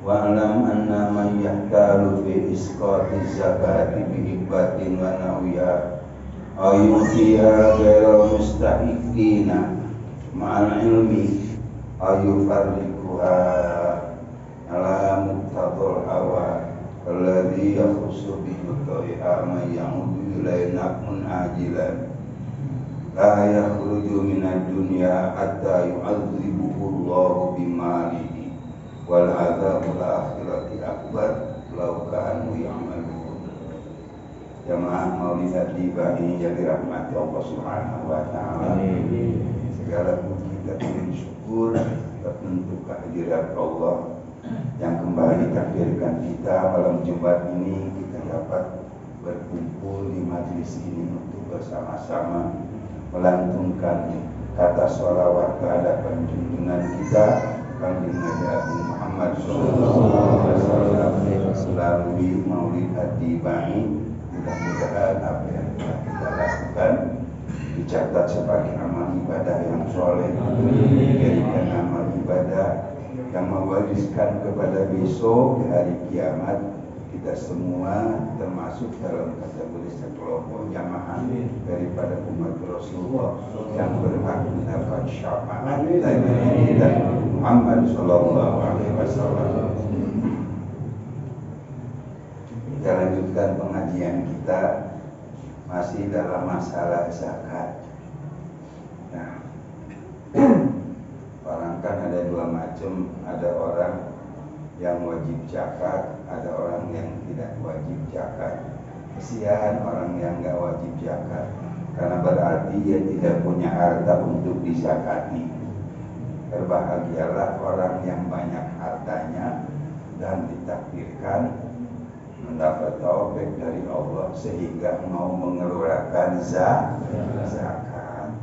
Wa'lam anna man yahtalu fi isqati zakati bi hikbatin wa nawiyah ayuhiya ghairal mustahiqina ma'al ilmi ayufarrikuha ala muqtadul hawa alladhi yakhussu bihi ta'i'a man ya'udu ilayna kun ajilan la yakhruju minad dunya hatta yu'adzibuhu Allahu bimalihi wal adzabul akhirati akbar law kanu ya'malun. Jamaah maulid Habibah yang dirahmati Allah Subhanahu wa taala. Segala puji dan syukur tertentu kehadirat Allah yang kembali takdirkan kita malam Jumat ini kita dapat berkumpul di majelis ini untuk bersama-sama melantunkan kata sholawat kehadapan junjungan kita Kanjeng Nabi Agung Muhammad sallallahu alaihi wasallam melalui Maulid Habibah. Mudah-mudahan apa yang telah kita lakukan dicatat sebagai amal ibadah yang soleh, dijadikan amal ibadah yang mewariskan kepada besok di hari kiamat kita semua termasuk dalam kategori sekelompok jamaah daripada umat Rasulullah yang berhak mendapat syafaat dari Muhammad sallallahu alaihi wasallam. Kita lanjutkan pengajian kita masih dalam masalah zakat. Nah, orang kan ada dua macam, ada orang yang wajib zakat, ada orang yang tidak wajib zakat. Kesian orang yang nggak wajib zakat, karena berarti dia tidak punya harta untuk dizakati. Berbahagialah orang yang banyak hartanya dan ditakdirkan mendapat taufik dari Allah sehingga mau mengeluarkan zakat.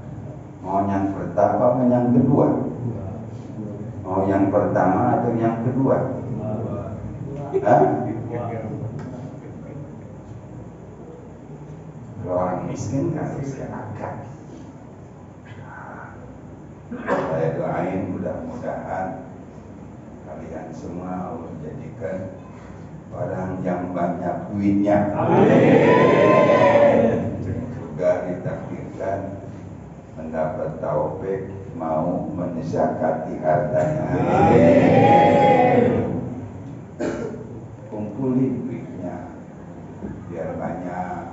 Mau yang pertama atau yang kedua? Mau yang pertama atau yang kedua? Kalau orang miskin kan harus zakat. Saya doain mudah-mudahan kalian semua Allah jadikan orang yang banyak duitnya. Amin. Juga ditakdirkan mendapat taufik mau menzakati hartanya. Amin. Kumpulin duitnya biar banyak.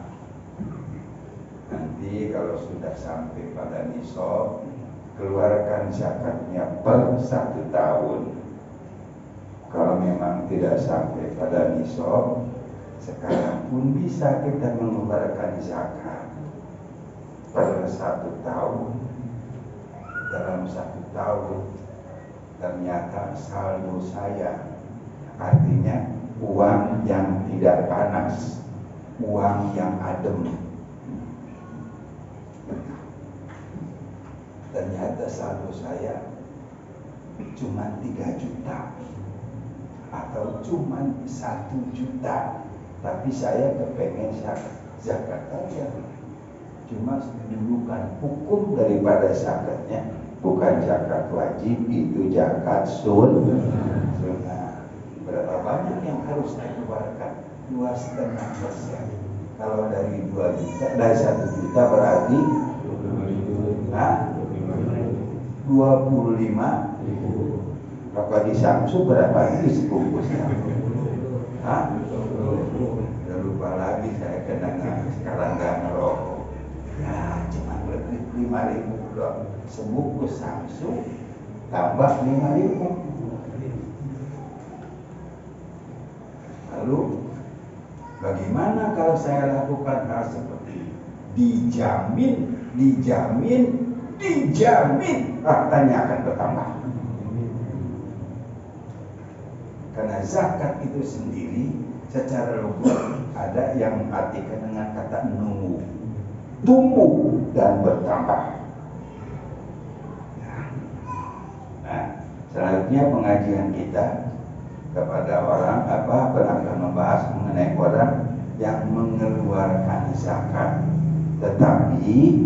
Nanti kalau sudah sampai pada nisab, keluarkan zakatnya per 1 tahun. Kalau memang tidak sampai pada nisab, sekarang pun bisa kita mengeluarkan zakat per 1 tahun. Dalam 1 tahun ternyata saldo saya, artinya uang yang tidak panas, uang yang adem, ternyata saldo saya cuma 3 juta atau cuma 1 juta, tapi saya kepengen zakat aja. Cuma dulu kan hukum daripada zakatnya bukan zakat wajib, itu zakat sunnah. Berapa banyak yang harus saya keluarkan? 2,5%. Kalau dari 2 juta, dari 1 juta berarti 25. Kalau di Samsu berapa ini sebungkusnya? Udah lupa lagi saya kenangan sekarang nggak ngerokok. Ya cuma lebih 5.000 doang sebungkus Samsu, tambah 5.000. Lalu bagaimana kalau saya lakukan hal seperti ini? Dijamin hartanya akan bertambah. Karena zakat itu sendiri secara logik ada yang artikan dengan kata numu, tumbuh dan bertambah. Nah, selanjutnya pengajian kita kepada orang akan membahas mengenai orang yang mengeluarkan zakat tetapi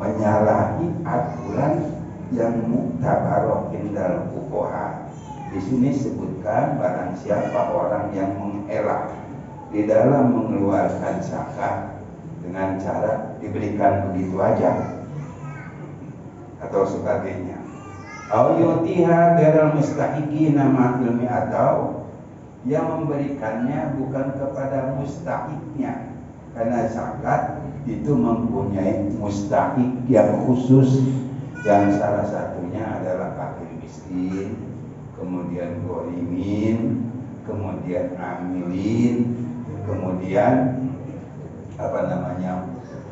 menyalahi aturan yang muktabarah indal fuqaha, Di sini sebutkan barang siapa orang yang mengelak di dalam mengeluarkan zakat dengan cara diberikan begitu aja atau sebagainya. Au yutiha ghairil mustahiqina ma ilmi, atau yang memberikannya bukan kepada mustahiknya, karena zakat itu mempunyai mustahik yang khusus, yang salah satunya adalah fakir miskin, kemudian ghorimin, kemudian amilin, kemudian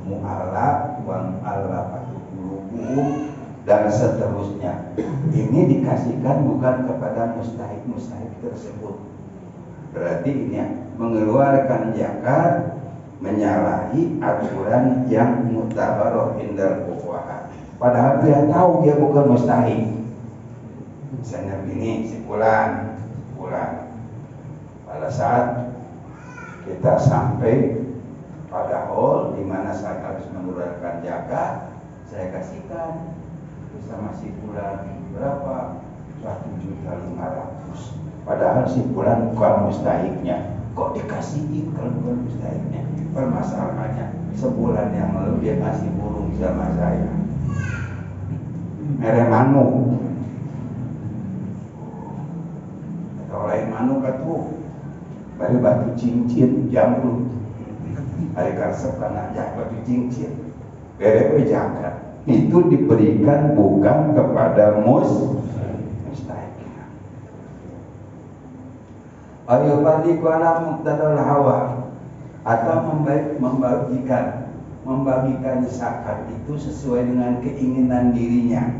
mu'allaf, wan mu'allafatu qulubuhum, dan seterusnya. Ini dikasihkan bukan kepada mustahik tersebut. Berarti ini mengeluarkan zakat menyalahi aturan yang mutabaroh indal fuqaha. Padahal dia tahu dia bukan mustahik. Misalnya begini, si fulan. Pada saat kita sampai pada hall di mana saya harus mengeluarkan zakat, saya kasihkan bersama si fulan berapa? 1.500.000. Padahal si fulan bukan mustahiknya. Kok dikasihin kalau bukan mustahiknya? Permasalahannya sebulan yang lalu dia kasih burung sama saya. Mere manuk. Atau lain manuk atuh. Bari batu cincin jamrut. Hari karsep kana batu cincin. Bere we zakat. Itu diberikan bukan kepada mustahiknya. Ayo fardiqu ala muqtadal hawa, atau membagikan zakat itu sesuai dengan keinginan dirinya.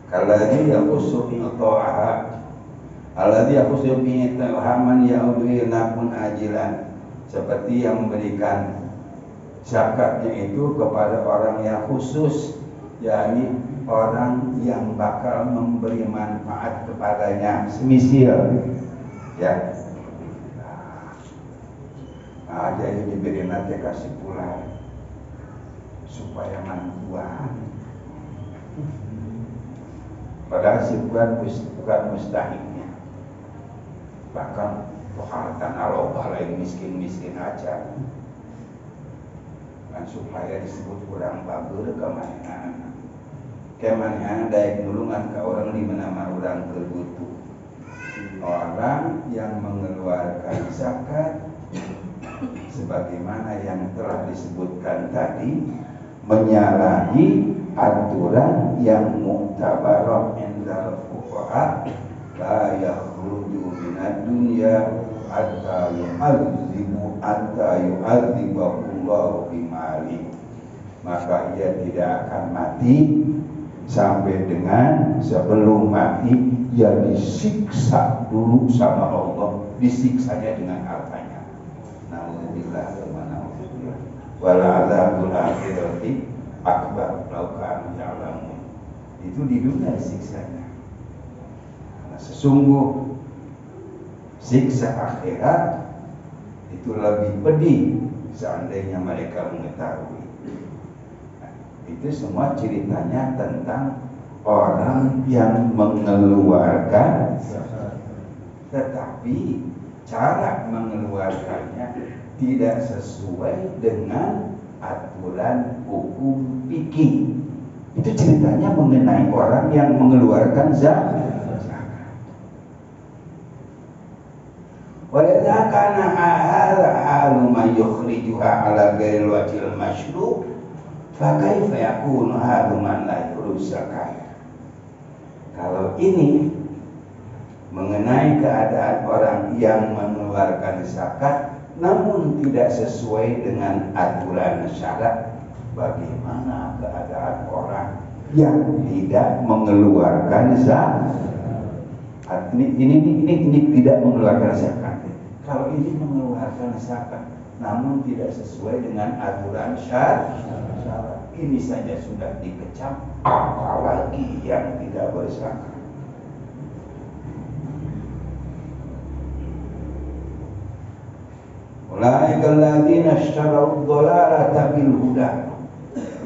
Kalladzi yakhussu bi ta'ah, alladzi yakhussu bi ta'aman ya'udu nafun ajilan, seperti yang memberikan zakatnya itu kepada orang yang khusus, yakni orang yang bakal memberi manfaat kepadanya, semisal ya. Nah, jadi diberi nanti kasih pula supaya mantuan. Padahal si bukan mustahiknya. Bahkan hartan alobah lain miskin aja. Kan supaya disebut kurang bagus kemana daik nulungan ke orang di mana orang terbutuh. Orang yang mengeluarkan zakat sebagaimana yang telah disebutkan tadi menyalahi aturan yang mu'tabarah indal fuqaha, la yakhruju minad dunya hatta yu'adzibahullahu bimali, maka ia tidak akan mati sampai dengan sebelum mati ia disiksa dulu sama Allah, disiksanya dengan hartanya. Naudzubillah wa na'udzubillah. Wal adzabul akhirati akbar law kanu ya'lamun. Itu di dunia siksanya. Karena sesungguh siksa akhirat itu lebih pedih seandainya mereka mengetahui. Nah, itu semua ceritanya tentang orang yang mengeluarkan, tetapi cara mengeluarkannya tidak sesuai dengan aturan hukum fikih. Itu ceritanya mengenai orang yang mengeluarkan zakat. Wa idza kana halu ma yukhrijuha ala ghairil wajhil masyru' fa kaifa yakunu halu man la yukhrijuha. Kalau ini mengenai keadaan orang yang mengeluarkan zakat namun tidak sesuai dengan aturan syarat, bagaimana keadaan orang yang tidak mengeluarkan zakat? Ini tidak mengeluarkan zakat. Kalau ini mengeluarkan zakat namun tidak sesuai dengan aturan syarat, ini saja sudah dikecam, apalagi yang tidak berzakat. Ulaika alladziina ishtarau ad-dhalalata bil huda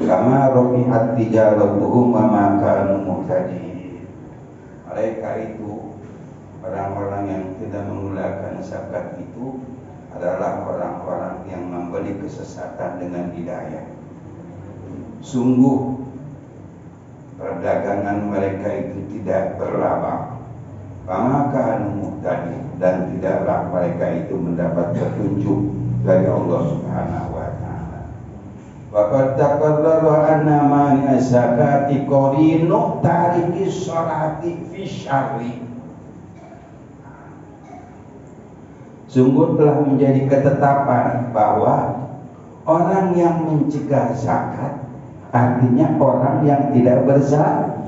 kama rabihat tijaratuhum wa ma kanu muhtadin. Mereka itu orang-orang yang tidak menggunakan zakat itu adalah orang-orang yang membeli kesesatan dengan hidayah. Sungguh perdagangan mereka itu tidak berlaba, maka muhtadi, dan tidaklah mereka itu mendapat petunjuk dari Allah Subhanahu wa taala. Wa qad taqarrara anna man zakati qarinu tariki sholati fi syarri. Sungguh telah menjadi ketetapan bahwa orang yang mencegah zakat artinya orang yang tidak berzakat.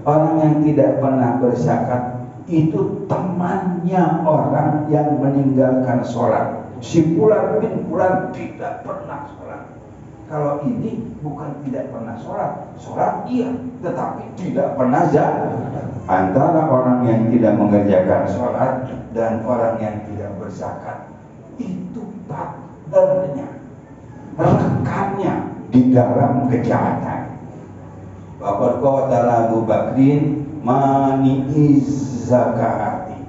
Orang yang tidak pernah berzakat itu temannya orang yang meninggalkan sholat. Si Fulan bin Fulan tidak pernah sholat. Kalau ini bukan tidak pernah sholat, sholat iya, tetapi tidak pernah zakat. Antara orang yang tidak mengerjakan sholat dan orang yang tidak berzakat itu partnernya, rekannya di dalam kejahatan. Bapak kota Abu Bakrin mani'iz zakati.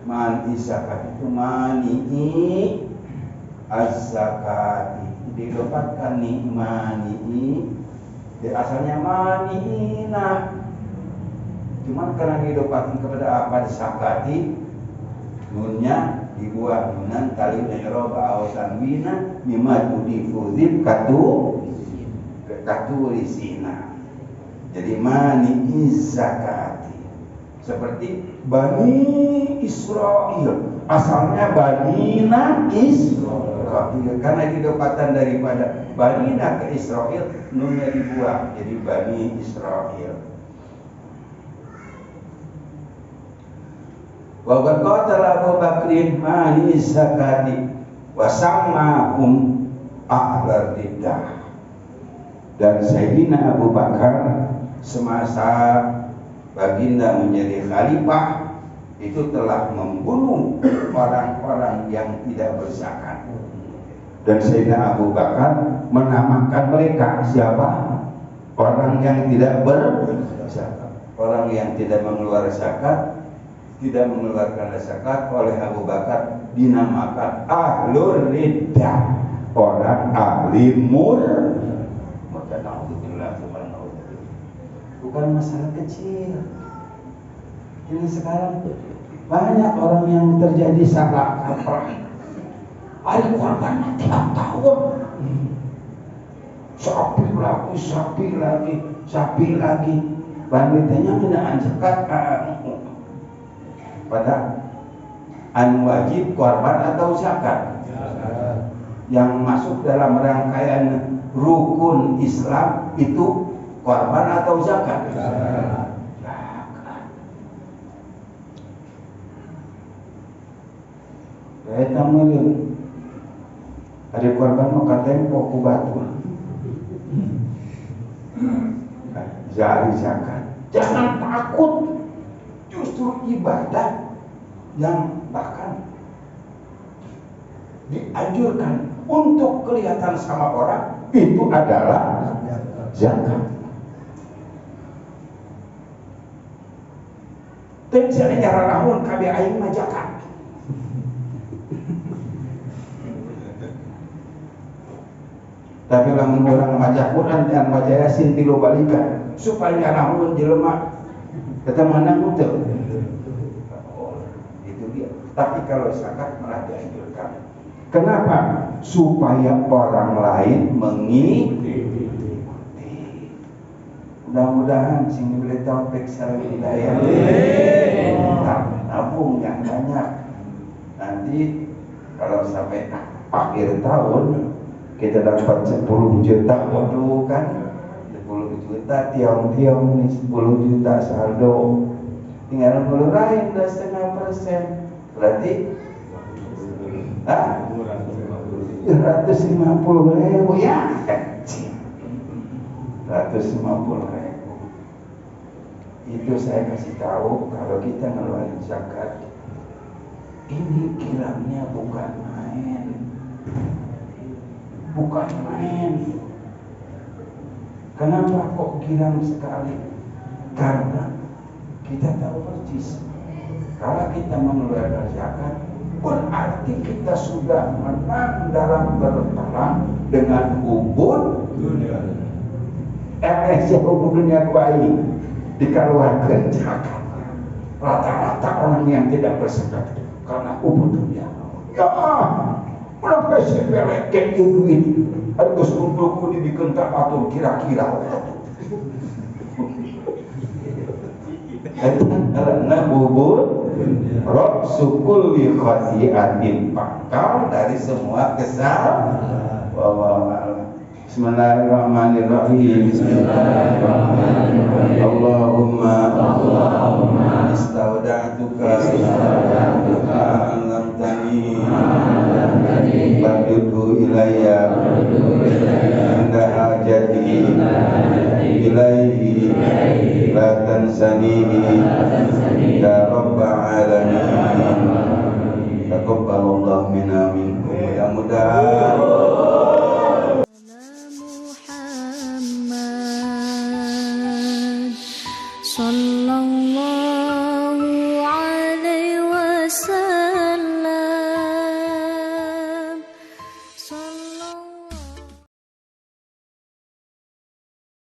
Mani'iz zakat itu mani'i az-zakati. Didapatkan nih mani'i. Asalnya mani'ina. Cuman karena didapatkan kepada apa zakati, nunnya dibuat nunan tali neroba awasan wina mimma tudifuzib katu risina. Jadi mani'iz zakati seperti Bani Israel, asalnya Banina Israel, karena didapatan daripada Banina ke Israel, nunnya dibuang jadi Bani Israel. Wa qala Abu Bakrin mani'iz zakati wa sammahum ahlar riddah. Dan Sayyidina Abu Bakar semasa baginda menjadi khalifah itu telah membunuh orang-orang yang tidak berzakat. Dan Sayyidina Abu Bakar menamakan mereka siapa? Orang yang tidak berzakat. Orang yang tidak mengeluarkan zakat, tidak mengeluarkan zakat oleh Abu Bakar dinamakan ahlur riddah, orang ahli murtad. Bukan masalah kecil. Ini sekarang banyak orang yang terjadi salah kaprah. Ada korban tiap tahun. Sapi lagi. Banditnya tidak zakat. Pada anu wajib korban atau zakat. Yang masuk dalam rangkaian rukun Islam itu korban atau zakat? Zakat. Eta meureun. Ari korban mah katempo ku batu. Jari zakat. Jangan takut. Justru ibadah yang bahkan dianjurkan untuk kelihatan sama orang itu adalah zakat. Tapi saya cara namun KB aing mah zakat. Tapi lamun orang maca Quran dan maca Yasin tilu balikan supaya namun jelema kata mana muter. Oh, itu dia. Tapi kalau zakat malah dianjurkan. Kenapa? Supaya orang lain mengikuti. Mudah-mudahan sing diberi taufik sareng hidayah. Nabung yang banyak. Nanti kalau sampai akhir tahun kita dapat 10 juta, waduh kan 10 juta tiang-tiang nih 10 juta saldo. Tinggal ngulurin 2,5%. Berarti 150.000 ya. 150.000. Itu saya kasih tahu kalau kita ngeluarin zakat ini kiranya bukan main. Bukan main. Kenapa kok girang sekali? Karena kita tahu persis Kalau kita mengeluarkan zakat, berarti kita sudah menang dalam berperang dengan hubud dunia. Hubud dunia baik dikeluarkan zakat. Rata-rata orang yang tidak berzakat karena hubud dunia. Ya, kenapa sih pelek kayak duit? Harus kumpul dibikin tak atur kira-kira. Karena bubur roh sukul li khati'atin, pangkal dari semua kesalahan. Wallahu Bismillahirrahmanirrahim. Allahumma istauda'tuka ma'alamtani Fadudhu ilayya Inda hajati Ilaihi La tansanihi Ya Rabbal alamin. Taqabbalallahu minna